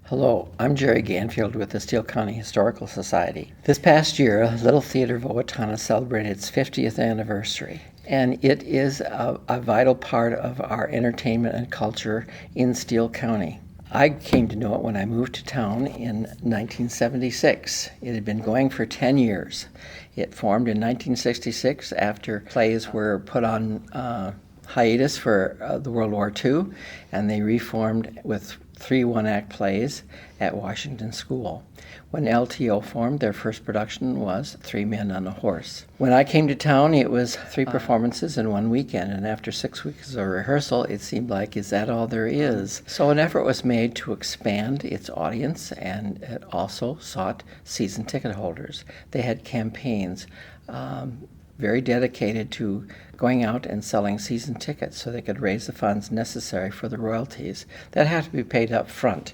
Hello, I'm Jerry Ganfield with the Steele County Historical Society. This past year, Little Theatre of Owatonna celebrated its 50th anniversary, and it is a vital part of our entertainment and culture in Steele County. I came to know it when I moved to town in 1976. It had been going for 10 years. It formed in 1966 after plays were put on hiatus for the World War II, and they reformed with 3 one-act plays at Washington School. When LTO formed, their first production was 3 Men on a Horse. When I came to town, it was 3 performances in one weekend, and after 6 weeks of rehearsal, it seemed like, is that all there is? So an effort was made to expand its audience, and it also sought season ticket holders. They had campaigns very dedicated to going out and selling season tickets so they could raise the funds necessary for the royalties that had to be paid up front,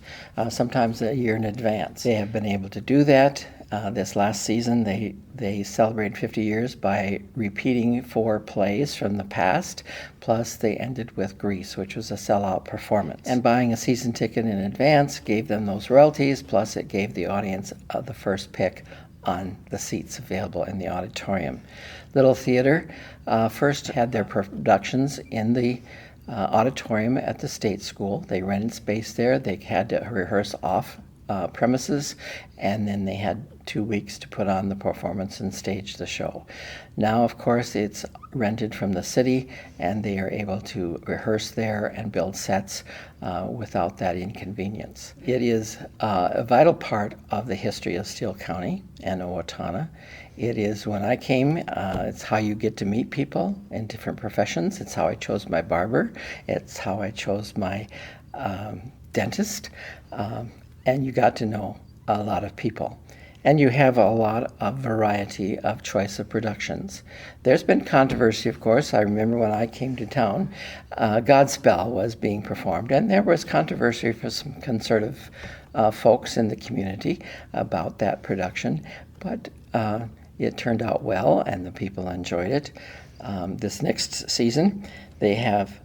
sometimes a year in advance. They have been able to do that. This last season, they celebrated 50 years by repeating 4 plays from the past, plus they ended with Grease, which was a sellout performance. And buying a season ticket in advance gave them those royalties, plus it gave the audience the first pick on the seats available in the auditorium. Little Theatre first had their productions in the auditorium at the state school. They rented space there. They had to rehearse off premises, and then they had 2 weeks to put on the performance and stage the show. Now, of course, it's rented from the city, and they are able to rehearse there and build sets without that inconvenience. It is a vital part of the history of Steele County and Owatonna. It is, when I came, it's how you get to meet people in different professions. It's how I chose my barber. It's how I chose my dentist. And you got to know a lot of people. And you have a lot of variety of choice of productions. There's been controversy, of course. I remember when I came to town, Godspell was being performed, and there was controversy for some conservative folks in the community about that production, but it turned out well, and the people enjoyed it. This next season, they have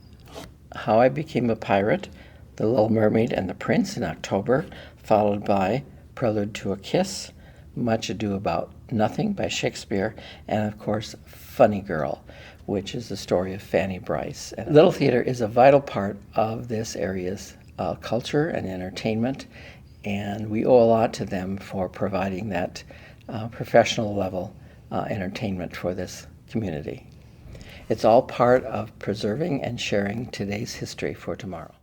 How I Became a Pirate, The Little Mermaid and the Prince in October, followed by Prelude to a Kiss, Much Ado About Nothing by Shakespeare, and of course, Funny Girl, which is the story of Fanny Bryce. And Little Theatre is a vital part of this area's culture and entertainment, and we owe a lot to them for providing that professional level entertainment for this community. It's all part of preserving and sharing today's history for tomorrow.